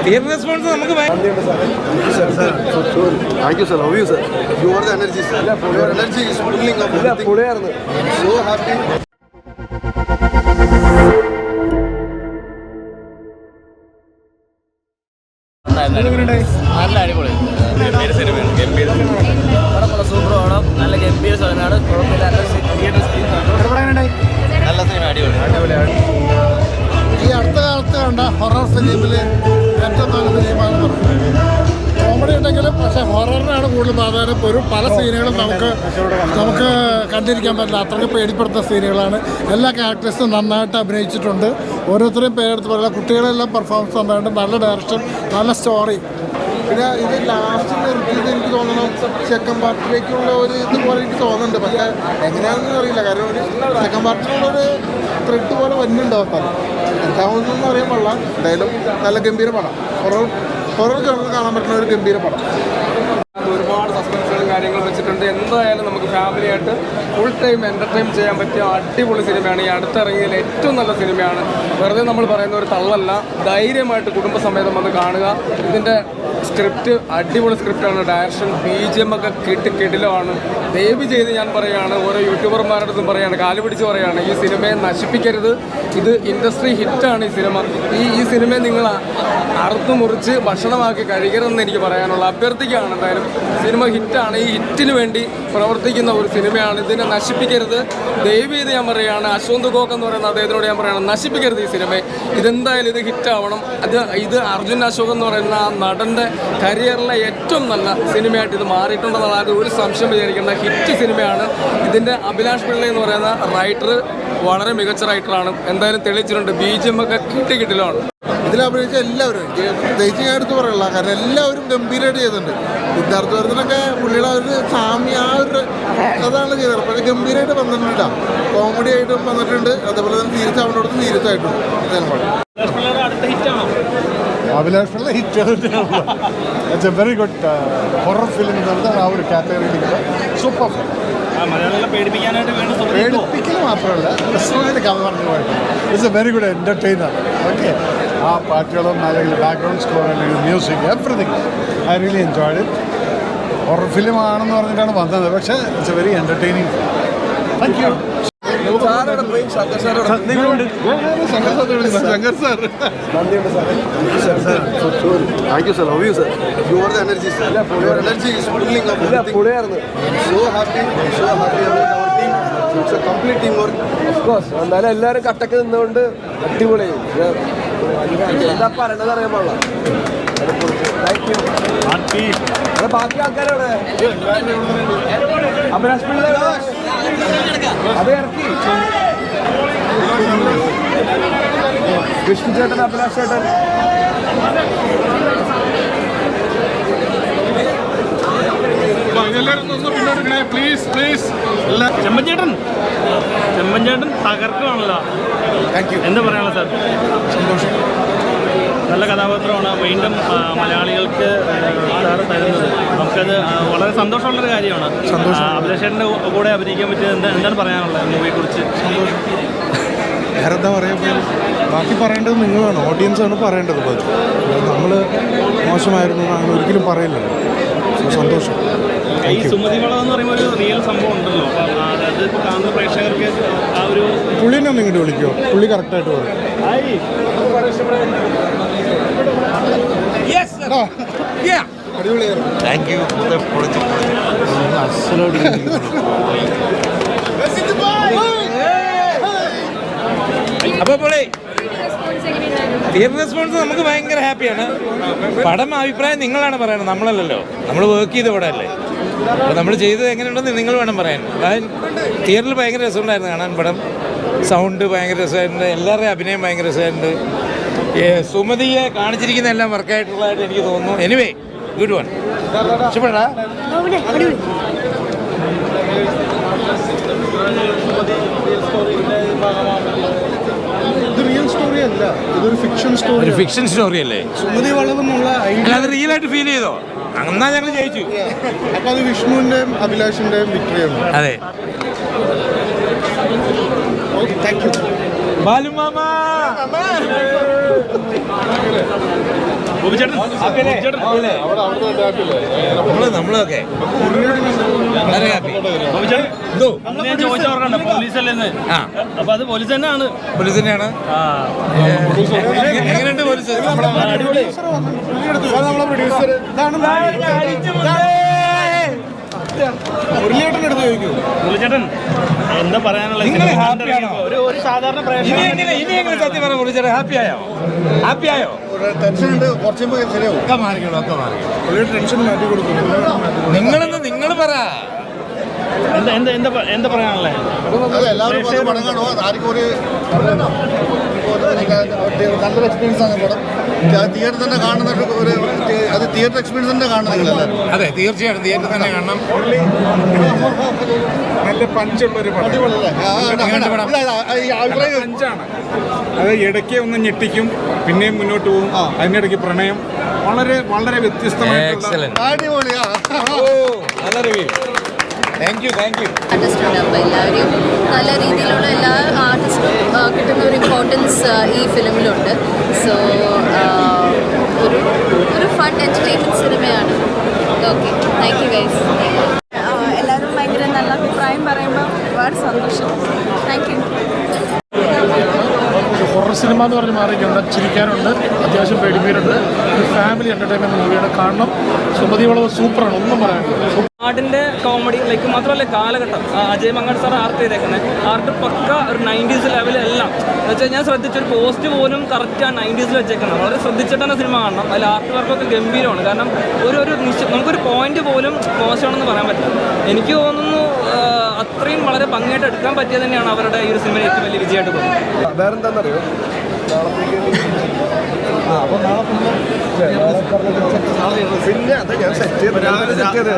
Theatre response നമുക്ക് Thank you, sir. How are you, sir? You are the energy, sir. Your energy is pulling up everything. I'm so happy. നല്ല അടിപൊളി super Onam. നല്ല ഗംഭീര സ്ഥലമാണ്. നല്ല cinema അടിപൊളിയാണ്. ഈ അടുത്ത കാലത്ത് കണ്ട ഹൊറർ ഫിലിമിൽ ഏറ്റവും നല്ല ഫിലിമാണ് പറയുന്നത്. കോമഡി ഉണ്ടെങ്കിലും പക്ഷേ ഹൊററിനാണ് കൂടുതൽ പ്രാധാന്യം. ഒരു പല സീനുകളും നമുക്ക് കണ്ടിരിക്കാൻ പറ്റില്ല, അത്രയ്ക്ക് പേടിപ്പെടുത്തുന്ന സീനുകളാണ്. എല്ലാ ക്യാരക്ടേഴ്സും നന്നായിട്ട് അഭിനയിച്ചിട്ടുണ്ട്. ഓരോരുത്തരെയും പേരെടുത്ത് പറയുക, കുട്ടികളെല്ലാം പെർഫോമൻസ് നന്നായിട്ട്, നല്ല ഡയറക്ഷൻ, നല്ല സ്റ്റോറി. പിന്നെ ഇത് ലാസ്റ്റ് നിർത്തിയത് എനിക്ക് തോന്നണം സെക്കൻഡ് പാർട്ടിലേക്കുള്ള ഒരു ഇതുപോലെ എനിക്ക് തോന്നുന്നുണ്ട്. പക്ഷേ എങ്ങനെയാണെന്ന് അറിയില്ല, കാരണം ഒരു സെക്കൻഡ് പാർട്ടിലുള്ളൊരു ത്രെഡ് പോലെ വരുന്നുണ്ടാവും. എന്താവുന്നതെന്ന് അറിയാൻ പാടില്ല. എന്തായാലും നല്ല ഗംഭീര പടം, ഹൊറർ ജോണിൽ കാണാൻ പറ്റുന്ന ഒരു ഗംഭീര പടം. ഒരുപാട് സസ്പെൻസുകളും കാര്യങ്ങളും വെച്ചിട്ടുണ്ട്. എന്തായാലും നമുക്ക് ഫാമിലിയായിട്ട് ഫുൾ ടൈം എൻ്റർടൈൻ ചെയ്യാൻ പറ്റിയ അടിപൊളി സിനിമയാണ്. ഈ അടുത്തിറങ്ങിയതിൽ ഏറ്റവും നല്ല സിനിമയാണ്. വെറുതെ നമ്മൾ പറയുന്ന ഒരു തള്ളല്ല. ധൈര്യമായിട്ട് കുടുംബസമേതം വന്ന് കാണുക. ഇതിൻ്റെ സ്ക്രിപ്റ്റ് അടിപൊളി സ്ക്രിപ്റ്റാണ്. ഡയറക്ഷൻ BGM ഒക്കെ കിടിലമാണ്. ദയവ് ചെയ്ത് ഞാൻ പറയുകയാണ്, ഓരോ യൂട്യൂബർമാരുടെ അടുത്തും പറയുകയാണ്, കാല് പിടിച്ച് പറയുകയാണ്, ഈ സിനിമയെ നശിപ്പിക്കരുത്. ഇത് ഇൻഡസ്ട്രി ഹിറ്റാണ് ഈ സിനിമ. ഈ സിനിമയെ നിങ്ങൾ അറുത്തു മുറിച്ച് ഭക്ഷണമാക്കി കഴിക്കരുതെന്ന് എനിക്ക് പറയാനുള്ള അഭ്യർത്ഥിക്കുകയാണ്. എന്തായാലും സിനിമ ഹിറ്റാണ്. ഈ ഹിറ്റിന് വേണ്ടി പ്രവർത്തിക്കുന്ന ഒരു സിനിമയാണ്. ഇതിനെ നശിപ്പിക്കരുത്. ദയവ് ചെയ്ത് ഞാൻ പറയുകയാണ്, അശ്വന്ത് ഗോക്ക് എന്ന് പറയുന്ന അദ്ദേഹത്തിനോട് ഞാൻ പറയുകയാണ്, നശിപ്പിക്കരുത് ഈ സിനിമയെ. ഇതെന്തായാലും ഇത് ഹിറ്റാവണം. ഇത് അർജുൻ അശോക് എന്ന് പറയുന്ന ആ നടൻ്റെ കരിയറിലെ ഏറ്റവും നല്ല സിനിമയായിട്ട് ഇത് മാറിയിട്ടുണ്ടെന്നുള്ള ഒരു സംശയം വിചാരിക്കേണ്ട ഹിറ്റ് സിനിമയാണ്. ഇതിൻ്റെ അഭിലാഷ് പിള്ള എന്ന് പറയുന്ന റൈറ്റർ വളരെ മികച്ച റൈറ്ററാണ്. എന്തായാലും തെളിയിച്ചിട്ടുണ്ട്. BGM ഒക്കെ കിട്ടിലാണ്. ഇതിൽ അഭിനയിച്ച എല്ലാവരും പ്രത്യേകിച്ച് ഞാൻ എടുത്ത് പറയുള്ള, കാരണം എല്ലാവരും ഗംഭീരമായിട്ട് ചെയ്തിട്ടുണ്ട്. സിദ്ധാർത്ഥ വർദ്ധനൊക്കെ പുള്ളിയുടെ ഒരു സാമ്യ ആ ഒരു അതാണ് ചെയ്തത്. പക്ഷേ ഗംഭീരമായിട്ട് വന്നിട്ടില്ല. കോമഡി ആയിട്ടും വന്നിട്ടുണ്ട്, അതേപോലെ തന്നെ തീർച്ചയായിട്ടും തീർച്ചയായിട്ടുണ്ട്. Abhilash Pillai hit. It's a very good horror film എന്ന് പറഞ്ഞാൽ ആ ഒരു കാറ്റഗറിയിലുള്ള സൂപ്പർ ഫിലിം. പേടിപ്പിക്കൽ മാത്രമല്ല, രസമായിട്ട് കഥ പറഞ്ഞു പോയിട്ട് it's a very good entertainer. Okay, ആ പാട്ടുകളും അല്ലെങ്കിൽ ബാക്ക്ഗ്രൗണ്ട് സ്കോർ അല്ലെങ്കിൽ music everything I really enjoyed it. Horror film ആണെന്ന് പറഞ്ഞിട്ടാണ് വന്നത്, പക്ഷേ it's a very entertaining. Thank you. Thank you, sir. How are you, sir? You are the energy, sir. Your energy is pulling up everything. I'm so happy. I'm so happy about our team. It's a complete teamwork. Of course. എന്തായാലും എല്ലാവരും കട്ടക്ക് നിന്നുകൊണ്ട് അടിപൊളി. എന്താ പറയണത് അറിയാൻ പാടില്ല. ബാക്കി ആൾക്കാരോടെ അഭിലാഷ് പിള്ള അത് ഇറക്കി. വിഷ്ണു ചേട്ടൻ, അഭിലാഷ് ചേട്ടൻ, ചെമ്പൻചേട്ടൻ തകർക്കുകയാണല്ലോ. എന്താ പറയാനുള്ള സാർ? സന്തോഷം. നല്ല കഥാപാത്രമാണ് വീണ്ടും മലയാളികൾക്ക് സാറ് തരുന്നത്. നമുക്കത് വളരെ സന്തോഷമുള്ളൊരു കാര്യമാണ്. അഭിലാഷ് ചേട്ടൻ്റെ കൂടെ അഭിനയിക്കാൻ പറ്റിയത് എന്താണ് പറയാനുള്ളത് മൂവിയെക്കുറിച്ച്? സന്തോഷം. വേറെ എന്താ പറയുക, ബാക്കി പറയേണ്ടത് നിങ്ങളാണ്, ഓഡിയൻസാണ് പറയേണ്ടത്. നമ്മൾ മോശമായിരുന്നു അങ്ങനെ ഒരിക്കലും പറയില്ലല്ലോ. സന്തോഷം. ഈ സുമതി വളം എന്ന് പറയുമ്പോൾ ഒരു റിയൽ സംഭവം ഉണ്ടല്ലോ. അതായത് ഇപ്പോൾ കാണുന്ന പ്രേക്ഷകർക്ക് ആ ഒരു പുള്ളിനെ ഒന്ന് ഇങ്ങോട്ട് വിളിക്കുമോ? പുള്ളി കറക്റ്റായിട്ട് പറയും. അടിപൊളിയായിരുന്നു. Thank you. അപ്പോൾ തിയേറ്റർ റെസ്പോൺസ് നമുക്ക് ഭയങ്കര ഹാപ്പിയാണ്. പടം അഭിപ്രായം നിങ്ങളാണ് പറയുന്നത്, നമ്മളല്ലല്ലോ. നമ്മൾ വർക്ക് ചെയ്ത പടമല്ലേ. അപ്പോൾ നമ്മൾ ചെയ്തത് എങ്ങനെയുണ്ടെന്ന് നിങ്ങൾ വേണം പറയാൻ. തിയേറ്ററിൽ ഭയങ്കര രസമുണ്ടായിരുന്നു കാണാൻ പടം. സൗണ്ട് ഭയങ്കര രസമായിട്ടുണ്ട്, എല്ലാവരുടെയും അഭിനയം ഭയങ്കര രസമായിട്ടുണ്ട്. സുമതിയെ കാണിച്ചിരിക്കുന്ന എല്ലാം വർക്കായിട്ടുള്ളതായിട്ട് എനിക്ക് തോന്നുന്നു. Anyway, good one. ഇഷ്ടപ്പെടാ? ഇത് റിയൽ സ്റ്റോറി അല്ല, ഇതൊരു ഫിക്ഷൻ സ്റ്റോറി. ഒരു ഫിക്ഷൻ സ്റ്റോറി അല്ലേ? സുമതി വളവെന്നുള്ള അത് റിയൽ ആയിട്ട് ഫീൽ ചെയ്തോ? എന്നാ ഞങ്ങൾ ജയിച്ചു. അപ്പോൾ അത് വിഷ്ണുവിൻ്റെയും അഭിലാഷിൻ്റെയും വിക്ടറിയാണ്. അതെ. Thank you. ബാലുമാമ നമ്മളൊക്കെ വളരെ ഹാപ്പി. എന്തോ ഞാൻ ചോദിച്ചവർക്കുണ്ട് പോലീസല്ലെന്ന്. അപ്പൊ അത് പോലീസ് തന്നെയാണ്. പോലീസ് തന്നെയാണ്. എങ്ങനെയുണ്ട് പോലീസ്? മുരളിച്ചേട്ടൻ എന്താ പറയാനുള്ള നിങ്ങൾ ഹാപ്പിയാണോ? ഒരു സാധാരണ പ്രേക്ഷകൻ ഇനി എങ്ങനെ സത്യം പറ മുരളിച്ചേട്ടൻ ഹാപ്പിയായോ? ഹാപ്പിയായോ? ടെൻഷൻ ഉണ്ട്, കുറച്ച് കഴിയുമ്പോൾ ശരിയാവും. ഒക്കെ മാറിക്കോളൂ, ഒക്കെ മാറിക്കോളൂ. ടെൻഷൻ മാറ്റി കൊടുക്കും. നിങ്ങൾ പറ. എന്താ പറയാനുള്ളത്? അതെ, എല്ലാവരും അത് പടങ്ങാണോ ആർക്കും ഒരു നല്ലൊരു എക്സ്പീരിയൻസ് ആണ് പടം. തിയേറ്റർ തന്നെ കാണുന്ന ഒരു അത് തിയേറ്റർ എക്സ്പീരിയൻസ് തന്നെ കാണുന്നത് നിങ്ങളെല്ലാവരും. അതെ, തീർച്ചയായിട്ടും തിയേറ്റർ തന്നെ കാണണം. നല്ല പഞ്ചുള്ളൊരു പടം. അടിപൊളിയല്ലേ? പഞ്ചാണ്. അത് ഇടയ്ക്ക് ഒന്ന് ഞെട്ടിക്കും, പിന്നെയും മുന്നോട്ട് പോകും. അതിനിടയ്ക്ക് പ്രണയം വളരെ വളരെ വ്യത്യസ്തമായിട്ടുള്ള എക്സലന്റ്. അടിപൊളിയാ. നല്ല റിവ്യൂ. Thank you. ആർട്ടിസ്റ്റുണ്ട്. അപ്പോൾ എല്ലാവരെയും നല്ല രീതിയിലുള്ള എല്ലാ ആർട്ടിസ്റ്റും കിട്ടുന്ന ഒരു ഇമ്പോർട്ടൻസ് ഈ ഫിലിമിലുണ്ട്. സോ ഒരു ഫൺ എൻ്റർടൈൻമെൻറ്റ് സിനിമയാണ്. Okay, thank you guys. എല്ലാവരും ഭയങ്കര നല്ല അഭിപ്രായം പറയുമ്പോൾ ഒരുപാട് സന്തോഷം. Thank you. ഹൊറർ സിനിമ എന്ന് പറഞ്ഞ് മാറിയിട്ടുണ്ട്. ചിരിക്കാനുണ്ട്, അത്യാവശ്യം പേടിപ്പീരുണ്ട്. ഒരു ഫാമിലി എൻ്റർടൈൻമെൻറ്റ് മൂവിയാണ്. കാണണം. സുമതി വളരെ സൂപ്പറാണ്, ഒന്നും പറയാനില്ല. നാടിൻ്റെ കോമഡി ലൈക്ക് മാത്രമല്ല കാലഘട്ടം അജയ് മങ്ങാട് സാർ ആർട്ട് ചെയ്തേക്കുന്നത് ആർട്ട് പക്ക ഒരു 90s ലെവലെല്ലാം എന്ന് വെച്ചാൽ ഞാൻ ശ്രദ്ധിച്ചൊരു പോസ്റ്റ് പോലും കറക്റ്റ് ആ 90s വെച്ചേക്കുന്നത്. വളരെ ശ്രദ്ധിച്ചിട്ടാണ് സിനിമ കാണണം. അതിൽ ആർട്ട് വർക്കൊക്കെ ഗംഭീരമാണ്. കാരണം നമുക്കൊരു പോയിന്റ് പോലും മോശമാണെന്ന് പറയാൻ പറ്റില്ല. എനിക്ക് തോന്നുന്നു അത്രയും വളരെ ഭംഗിയായിട്ട് എടുക്കാൻ പറ്റിയത് തന്നെയാണ് അവരുടെ ഈ ഒരു സിനിമയിൽ ഏറ്റവും വലിയ വിജയമായിട്ട് തോന്നുന്നത്. വേറെന്താണെന്നറിയോ, പിന്നെ അത് ഞാൻ സെറ്റ് ചെയ്ത്